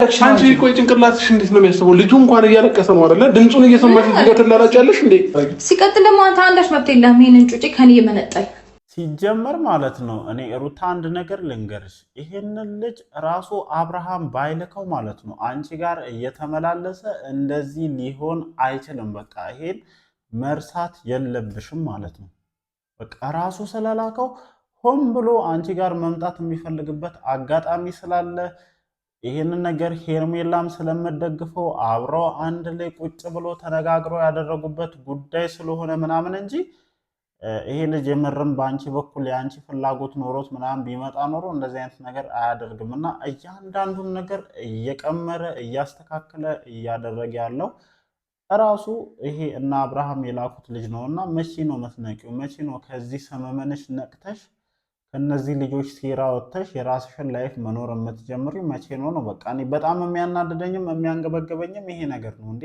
አንቺ ቆይ ጭንቅላትሽ እንዴት ነው የሚያስበው? ልጁ እንኳን እያለቀሰ ነው አይደለ? ድምጹን እየሰማሽ እዚህ ጋር ትላላጫለሽ እንዴ? ሲቀጥል ደግሞ አንተ አንዳች መብት የለህም ይሄንን ጩጬ ከኔ የመነጠል ሲጀመር ማለት ነው። እኔ ሩታ አንድ ነገር ልንገርሽ፣ ይሄንን ልጅ ራሱ አብርሃም ባይልከው ማለት ነው አንቺ ጋር እየተመላለሰ እንደዚህ ሊሆን አይችልም። በቃ ይሄን መርሳት የለብሽም ማለት ነው። በቃ ራሱ ስለላከው ሆን ብሎ አንቺ ጋር መምጣት የሚፈልግበት አጋጣሚ ስላለ ይህንን ነገር ሄርሜላም ስለምደግፈው አብረው አንድ ላይ ቁጭ ብሎ ተነጋግረው ያደረጉበት ጉዳይ ስለሆነ ምናምን እንጂ ይሄ ልጅ የምርም በአንቺ በኩል የአንቺ ፍላጎት ኖሮት ምናምን ቢመጣ ኖሮ እንደዚህ አይነት ነገር አያደርግም። እና እያንዳንዱን ነገር እየቀመረ እያስተካከለ እያደረገ ያለው ራሱ ይሄ እና አብርሃም የላኩት ልጅ ነው። እና መቼ ነው መስነቂው? መቼ ነው ከዚህ ሰመመንሽ ነቅተሽ ከነዚህ ልጆች ሴራ ወጥተሽ የራስሽን ላይፍ መኖር የምትጀምሪው መቼ ነው? በቃ እኔ በጣም የሚያናድደኝም የሚያንገበገበኝም ይሄ ነገር ነው። እንዴ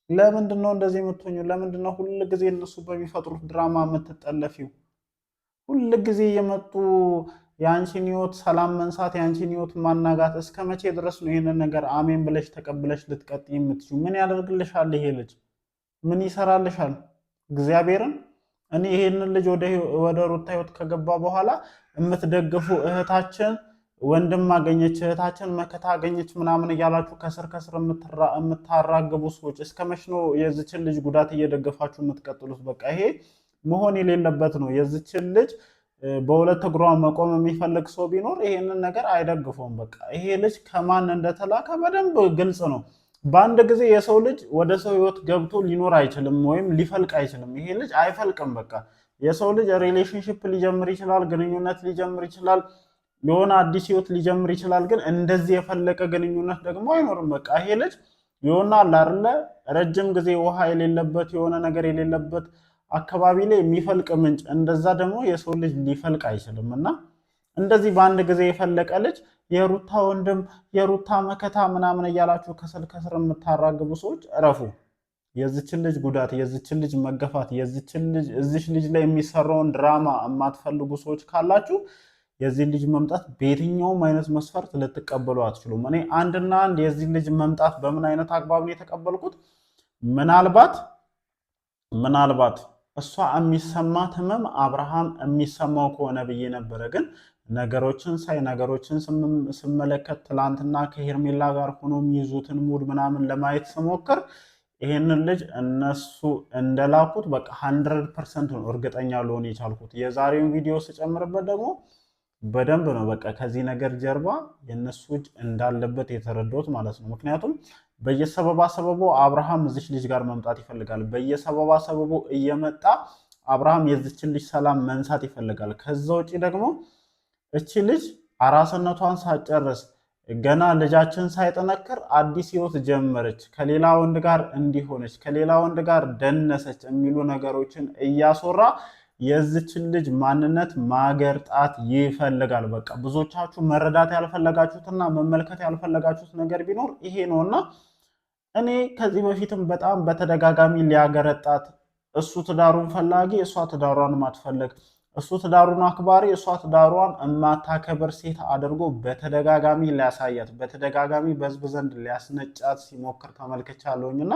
ለምንድን ነው እንደዚህ የምትሆኙ? ለምንድን ነው ሁል ጊዜ እነሱ በሚፈጥሩት ድራማ የምትጠለፊው? ሁል ጊዜ የመጡ የአንቺን ህይወት ሰላም መንሳት፣ የአንቺን ህይወት ማናጋት እስከ መቼ ድረስ ነው ይሄንን ነገር አሜን ብለሽ ተቀብለሽ ልትቀጥይ የምትችይው? ምን ያደርግልሻል? ይሄ ልጅ ምን ይሰራልሻል? እግዚአብሔርን እኔ ይሄንን ልጅ ወደ ሩታ ህይወት ከገባ በኋላ የምትደግፉ እህታችን ወንድም አገኘች፣ እህታችን መከታ አገኘች ምናምን እያላችሁ ከስር የምታራግቡ ሰዎች እስከ መች ነው የዚችን ልጅ ጉዳት እየደገፋችሁ የምትቀጥሉት? በቃ ይሄ መሆን የሌለበት ነው። የዚችን ልጅ በሁለት እግሯ መቆም የሚፈልግ ሰው ቢኖር ይሄንን ነገር አይደግፈውም። በቃ ይሄ ልጅ ከማን እንደተላከ በደንብ ግልጽ ነው። በአንድ ጊዜ የሰው ልጅ ወደ ሰው ህይወት ገብቶ ሊኖር አይችልም፣ ወይም ሊፈልቅ አይችልም። ይሄ ልጅ አይፈልቅም። በቃ የሰው ልጅ ሪሌሽንሽፕ ሊጀምር ይችላል፣ ግንኙነት ሊጀምር ይችላል፣ የሆነ አዲስ ህይወት ሊጀምር ይችላል። ግን እንደዚህ የፈለቀ ግንኙነት ደግሞ አይኖርም። በቃ ይሄ ልጅ የሆነ አላርለ ረጅም ጊዜ ውሃ የሌለበት የሆነ ነገር የሌለበት አካባቢ ላይ የሚፈልቅ ምንጭ፣ እንደዛ ደግሞ የሰው ልጅ ሊፈልቅ አይችልም። እና እንደዚህ በአንድ ጊዜ የፈለቀ ልጅ የሩታ ወንድም የሩታ መከታ ምናምን እያላችሁ ከስር የምታራግቡ ሰዎች እረፉ። የዚችን ልጅ ጉዳት፣ የዚችን ልጅ መገፋት፣ እዚች ልጅ ላይ የሚሰራውን ድራማ የማትፈልጉ ሰዎች ካላችሁ የዚህ ልጅ መምጣት በየትኛውም አይነት መስፈርት ልትቀበሉ አትችሉም። እኔ አንድና አንድ የዚህ ልጅ መምጣት በምን አይነት አግባብ ነው የተቀበልኩት? ምናልባት እሷ የሚሰማት ህመም አብርሃም የሚሰማው ከሆነ ብዬ ነበረ። ግን ነገሮችን ስመለከት ትላንትና ከሄርሜላ ጋር ሆኖ የሚይዙትን ሙድ ምናምን ለማየት ስሞክር ይሄንን ልጅ እነሱ እንደላኩት በቃ 100% ነው እርግጠኛ ልሆን የቻልኩት። የዛሬውን ቪዲዮ ስጨምርበት ደግሞ በደንብ ነው በቃ ከዚህ ነገር ጀርባ የነሱ እጅ እንዳለበት የተረዳሁት ማለት ነው። ምክንያቱም በየሰበቡ አብርሃም እዚች ልጅ ጋር መምጣት ይፈልጋል። በየሰበቡ እየመጣ አብርሃም የዚችን ልጅ ሰላም መንሳት ይፈልጋል። ከዛ ውጪ ደግሞ እቺ ልጅ አራስነቷን ሳጨርስ ገና ልጃችን ሳይጠነክር አዲስ ህይወት ጀመረች፣ ከሌላ ወንድ ጋር እንዲሆነች፣ ከሌላ ወንድ ጋር ደነሰች የሚሉ ነገሮችን እያስወራ የዚችን ልጅ ማንነት ማገርጣት ይፈልጋል። በቃ ብዙዎቻችሁ መረዳት ያልፈለጋችሁትና መመልከት ያልፈለጋችሁት ነገር ቢኖር ይሄ ነውና እኔ ከዚህ በፊትም በጣም በተደጋጋሚ ሊያገረጣት፣ እሱ ትዳሩን ፈላጊ እሷ ትዳሯን ማትፈልግ፣ እሱ ትዳሩን አክባሪ እሷ ትዳሯን የማታከብር ሴት አድርጎ በተደጋጋሚ ሊያሳያት፣ በተደጋጋሚ በህዝብ ዘንድ ሊያስነጫት ሲሞክር ተመልክቻለሁኝና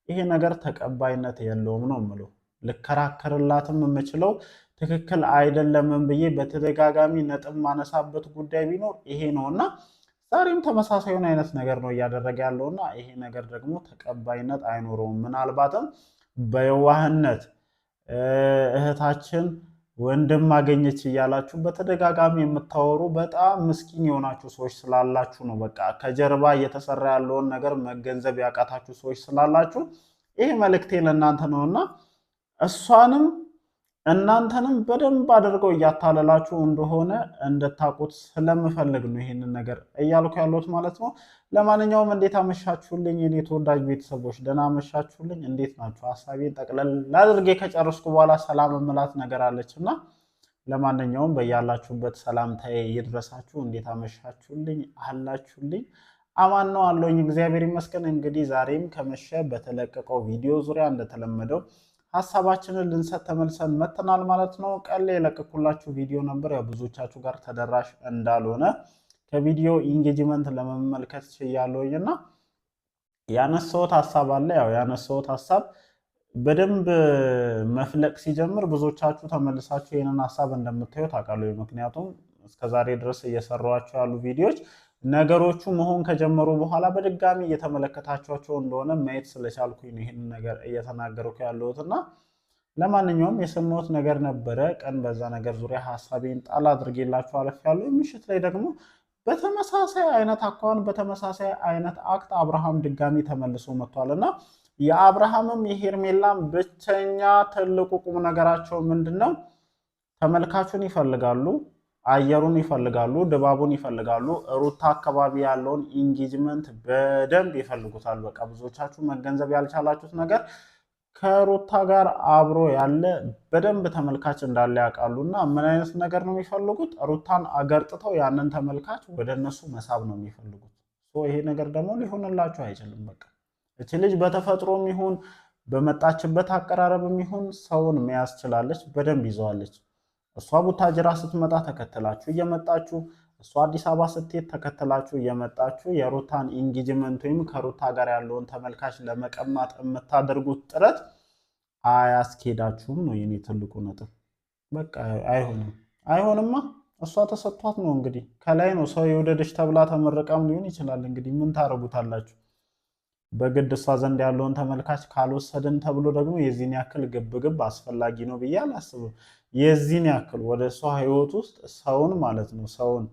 ይሄ ነገር ተቀባይነት የለውም ነው የምለው። ልከራከርላትም የምችለው ትክክል አይደለምም ብዬ በተደጋጋሚ ነጥብ ማነሳበት ጉዳይ ቢኖር ይሄ ነውና ዛሬም ተመሳሳዩን አይነት ነገር ነው እያደረገ ያለውና ይሄ ነገር ደግሞ ተቀባይነት አይኖረውም። ምናልባትም በየዋህነት እህታችን ወንድም አገኘች እያላችሁ በተደጋጋሚ የምታወሩ በጣም ምስኪን የሆናችሁ ሰዎች ስላላችሁ ነው። በቃ ከጀርባ እየተሰራ ያለውን ነገር መገንዘብ ያቃታችሁ ሰዎች ስላላችሁ ይሄ መልእክቴ ለእናንተ ነውና እሷንም እናንተንም በደንብ አድርገው እያታለላችሁ እንደሆነ እንድታውቁት ስለምፈልግ ነው ይሄንን ነገር እያልኩ ያለሁት ማለት ነው። ለማንኛውም እንዴት አመሻችሁልኝ የኔ ተወዳጅ ቤተሰቦች? ደህና አመሻችሁልኝ? እንዴት ናችሁ? ሀሳቤን ጠቅለል አድርጌ ከጨረስኩ በኋላ ሰላም እምላት ነገር አለችና ለማንኛውም በያላችሁበት ሰላምታዬ ይድረሳችሁ። እንዴት አመሻችሁልኝ? አላችሁልኝ? አማን ነው አለኝ፣ እግዚአብሔር ይመስገን። እንግዲህ ዛሬም ከመሸ በተለቀቀው ቪዲዮ ዙሪያ እንደተለመደው ሀሳባችንን ልንሰጥ ተመልሰን መተናል ማለት ነው። ቀን ላይ የለቀኩላችሁ ቪዲዮ ነበር፣ ያው ብዙዎቻችሁ ጋር ተደራሽ እንዳልሆነ ከቪዲዮ ኢንጌጅመንት ለመመልከት ችያለሁኝና ያነሳሁት ሀሳብ አለ። ያው ያነሳሁት ሀሳብ በደንብ መፍለቅ ሲጀምር ብዙዎቻችሁ ተመልሳችሁ ይህንን ሀሳብ እንደምታዩት አውቃለሁ። ምክንያቱም እስከዛሬ ድረስ እየሰሯቸው ያሉ ቪዲዮዎች ነገሮቹ መሆን ከጀመሩ በኋላ በድጋሚ እየተመለከታቸው እንደሆነ ማየት ስለቻልኩኝ ነው ይህንን ነገር እየተናገርኩ ያለሁትና ለማንኛውም የሰማሁት ነገር ነበረ። ቀን በዛ ነገር ዙሪያ ሀሳቤን ጣል አድርጌላችሁ አልፌያለሁ። ምሽት ላይ ደግሞ በተመሳሳይ አይነት አኳኋን በተመሳሳይ አይነት አክት አብርሃም ድጋሚ ተመልሶ መጥቷልና የአብርሃምም የሄርሜላም ብቸኛ ትልቁ ቁም ነገራቸው ምንድነው? ተመልካቹን ይፈልጋሉ፣ አየሩን ይፈልጋሉ፣ ድባቡን ይፈልጋሉ። ሩታ አካባቢ ያለውን ኢንጌጅመንት በደንብ ይፈልጉታል። በቃ ብዙዎቻችሁ መገንዘብ ያልቻላችሁት ነገር ከሩታ ጋር አብሮ ያለ በደንብ ተመልካች እንዳለ ያውቃሉና ምን አይነት ነገር ነው የሚፈልጉት? ሩታን አገርጥተው ያንን ተመልካች ወደ እነሱ መሳብ ነው የሚፈልጉት። ይሄ ነገር ደግሞ ሊሆንላችሁ አይችልም። በቃ እቺ ልጅ በተፈጥሮም ይሁን በመጣችበት አቀራረብም ይሁን ሰውን መያዝ ችላለች፣ በደንብ ይዘዋለች። እሷ ቡታጅራ ስትመጣ ተከተላችሁ እየመጣችሁ፣ እሷ አዲስ አበባ ስትሄድ ተከተላችሁ እየመጣችሁ የሩታን ኢንጌጅመንት ወይም ከሩታ ጋር ያለውን ተመልካች ለመቀማት የምታደርጉት ጥረት አያስኬዳችሁም ነው የኔ ትልቁ ነጥብ። በቃ አይሆንማ። እሷ ተሰጥቷት ነው እንግዲህ ከላይ ነው ሰው የወደደች ተብላ ተመረቃም ሊሆን ይችላል። እንግዲህ ምን ታረጉታላችሁ? በግድ እሷ ዘንድ ያለውን ተመልካች ካልወሰድን ተብሎ ደግሞ የዚህን ያክል ግብግብ አስፈላጊ ነው ብዬ አላስብም። የዚህን ያክል ወደ እሷ ህይወት ውስጥ ሰውን ማለት ነው ሰውን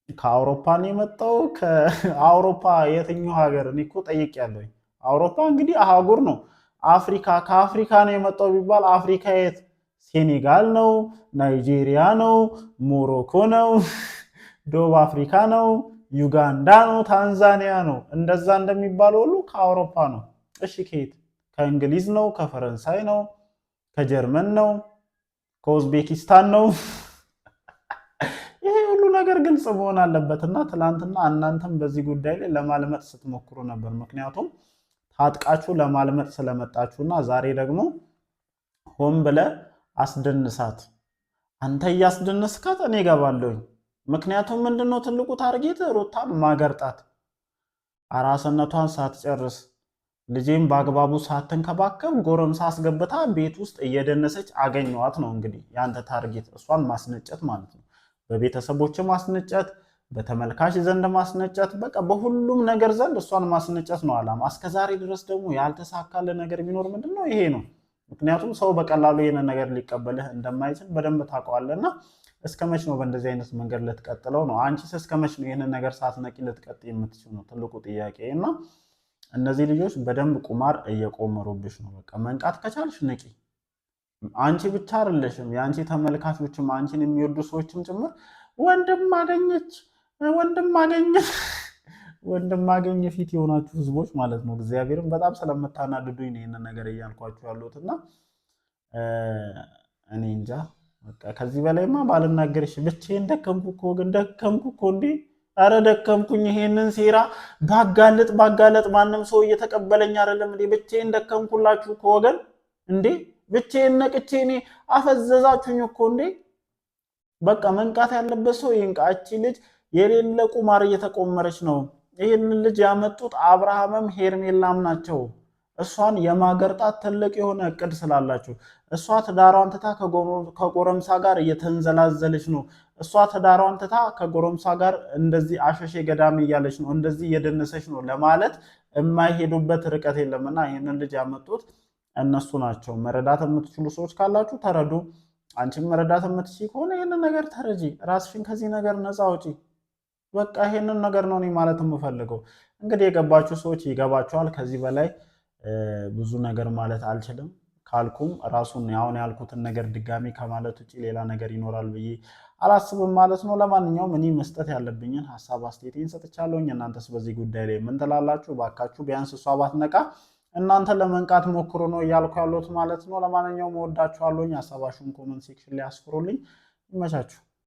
ከአውሮፓ ነው የመጣው። ከአውሮፓ የትኛው ሀገር? እኔ እኮ ጠይቄያለሁኝ። አውሮፓ እንግዲህ አህጉር ነው። አፍሪካ ከአፍሪካ ነው የመጣው ቢባል አፍሪካ የት? ሴኔጋል ነው? ናይጄሪያ ነው? ሞሮኮ ነው? ደቡብ አፍሪካ ነው? ዩጋንዳ ነው? ታንዛኒያ ነው? እንደዛ እንደሚባለው ሁሉ ከአውሮፓ ነው። እሺ ከየት? ከእንግሊዝ ነው? ከፈረንሳይ ነው? ከጀርመን ነው? ከኡዝቤኪስታን ነው? ይሄ ሁሉ ነገር ግልጽ መሆን አለበትና ትናንትና እናንተም በዚህ ጉዳይ ላይ ለማልመጥ ስትሞክሩ ነበር። ምክንያቱም ታጥቃችሁ ለማልመጥ ስለመጣችሁና ዛሬ ደግሞ ሆን ብለ አስደንሳት። አንተ እያስደነስካት እኔ እገባለሁኝ። ምክንያቱም ምንድነው ትልቁ ታርጌት? ሩታን ማገርጣት፣ አራስነቷን ሳትጨርስ ልጄን በአግባቡ ሳትንከባከብ ጎረምሳ አስገብታ ቤት ውስጥ እየደነሰች አገኘዋት ነው እንግዲህ ያንተ ታርጌት። እሷን ማስነጨት ማለት ነው። በቤተሰቦች ማስነጨት፣ በተመልካች ዘንድ ማስነጨት፣ በቃ በሁሉም ነገር ዘንድ እሷን ማስነጨት ነው አላማ። እስከዛሬ ድረስ ደግሞ ያልተሳካለ ነገር ቢኖር ምንድነው? ይሄ ነው። ምክንያቱም ሰው በቀላሉ ይሄንን ነገር ሊቀበልህ እንደማይችል በደንብ ታውቀዋለና እስከ መች ነው በእንደዚህ አይነት መንገድ ልትቀጥለው ነው? አንቺስ እስከ መች ነው ይሄንን ነገር ሳትነቂ ልትቀጥይ የምትችው ነው ትልቁ ጥያቄ። እና እነዚህ ልጆች በደንብ ቁማር እየቆመሩብሽ ነው። በቃ መንቃት ከቻልሽ ንቂ። አንቺ ብቻ አይደለሽም፣ የአንቺ ተመልካቾችም አንቺን የሚወዱ ሰዎችም ጭምር ወንድም አገኘ ፊት የሆናችሁ ህዝቦች ማለት ነው። እግዚአብሔርም በጣም ስለምታናድዱኝ ነው ይሄንን ነገር እያልኳችሁ ያሉትና እኔ እንጃ በቃ ከዚህ በላይማ ባልናገርሽ። ብቻዬን ደከምኩ እኮ ግን ደከምኩ እኮ እንዴ! አረ ደከምኩኝ። ይሄንን ሴራ ባጋለጥ ማንም ሰው እየተቀበለኝ አይደለም እንዴ? ብቻዬን ደከምኩላችሁ እኮ ወገን እንዴ! ብቻዬን ነቅቼ እኔ አፈዘዛችሁኝ እኮ እንዴ! በቃ መንቃት ያለበት ሰው ይንቃ። እቺ ልጅ የሌለ ቁማር እየተቆመረች ነው። ይህንን ልጅ ያመጡት አብርሃምም ሄርሜላም ናቸው። እሷን የማገርጣት ትልቅ የሆነ እቅድ ስላላችሁ እሷ ትዳሯን ትታ ከጎረምሳ ጋር እየተንዘላዘለች ነው። እሷ ትዳሯን ትታ ከጎረምሳ ጋር እንደዚህ አሸሼ ገዳሚ እያለች ነው፣ እንደዚህ እየደነሰች ነው ለማለት የማይሄዱበት ርቀት የለምና ይህንን ልጅ ያመጡት እነሱ ናቸው። መረዳት የምትችሉ ሰዎች ካላችሁ ተረዱ። አንቺም መረዳት የምትችይ ከሆነ ይህንን ነገር ተረጂ፣ ራስሽን ከዚህ ነገር ነፃ አውጪ። በቃ ይሄንን ነገር ነው እኔ ማለት የምፈልገው። እንግዲህ የገባችሁ ሰዎች ይገባችኋል። ከዚህ በላይ ብዙ ነገር ማለት አልችልም። ካልኩም ራሱን አሁን ያልኩትን ነገር ድጋሚ ከማለት ውጭ ሌላ ነገር ይኖራል ብዬ አላስብም ማለት ነው። ለማንኛውም እኔ መስጠት ያለብኝን ሀሳብ አስተያየቴን ሰጥቻለሁኝ። እናንተስ በዚህ ጉዳይ ላይ ምን ትላላችሁ? ባካችሁ ቢያንስ እሷ ባትነቃ እናንተ ለመንቃት ሞክሩ ነው እያልኩ ያለሁት ማለት ነው። ለማንኛውም እወዳችኋለሁኝ። ሀሳባችሁን ኮመንት ሴክሽን ላይ አስፍሩልኝ። ይመቻችሁ።